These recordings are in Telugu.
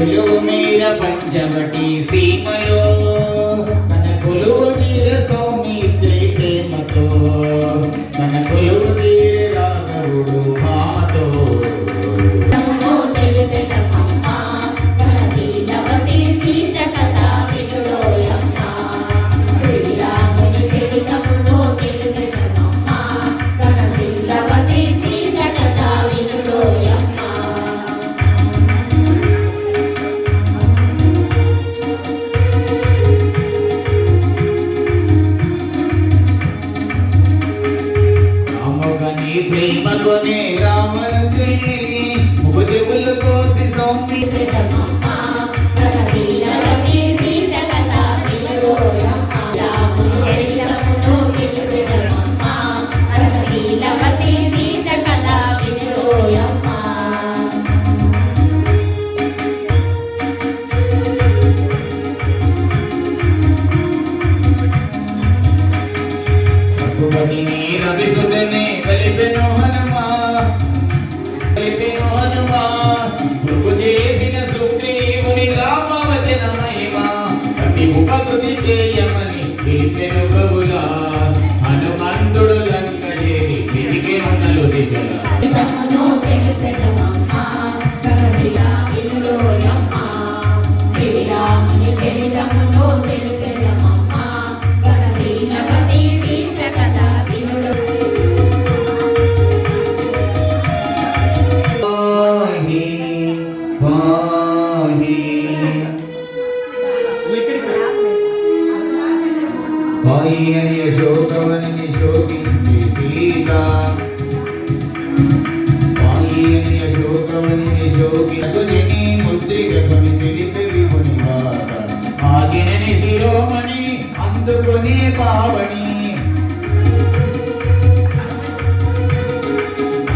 కొలువు మీర పంచవటి సీమలో మన కొలువు తీర సౌమిత్రి ప్రేమతో మన కొలువు తీర రాఘవుడు మామతో ప్రేమతోనే రామన చెల్లి ముఖ చెవులు కోసి సౌమిత్రి రవిసుదనే కలిపెను హనుమా ప్రభు చేసిన సుగ్రీవుని రామవచన మహిమా ప్రతి ఉపకృతి చేయమని తెలిపెను కవులా హనుమంతుడు లంక చేరి తిరిగెను దిశలా పాయని అశోకవని శోకించి సీత పాయని అశోకవని శోకిని ముద్రిక కొని తెలిపి విముని వాత ఆగినని శిరోమణి అందుకొని పావని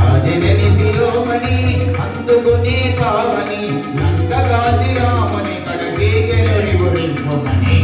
ఆజనని శిరోమణి అందుకొని పావని నంక కాచి రామని కడగేగని ఒడింపమని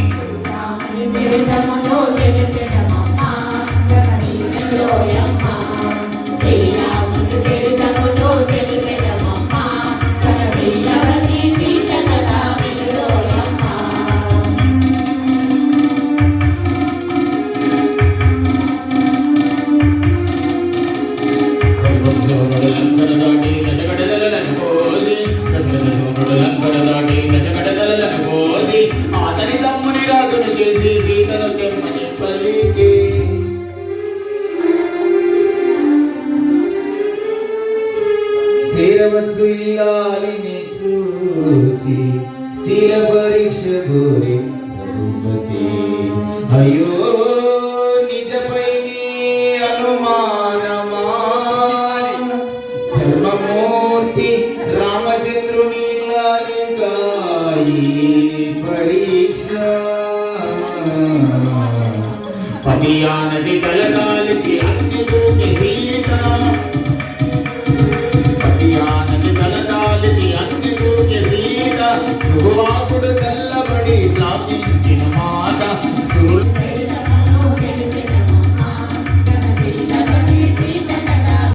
అతని తమ్ముని రాజును చేసి సీతను తెమ్మని పల్లికి శిరవత్సు ఇల్లాలిని చూచి శీల పరీక్ష గోరి రఘుపతి అయ్యో నిజపై నీ అనుమానమా ధర్మమూర్తి రామచంద్రుని పరీక్ష పతియానది కలగా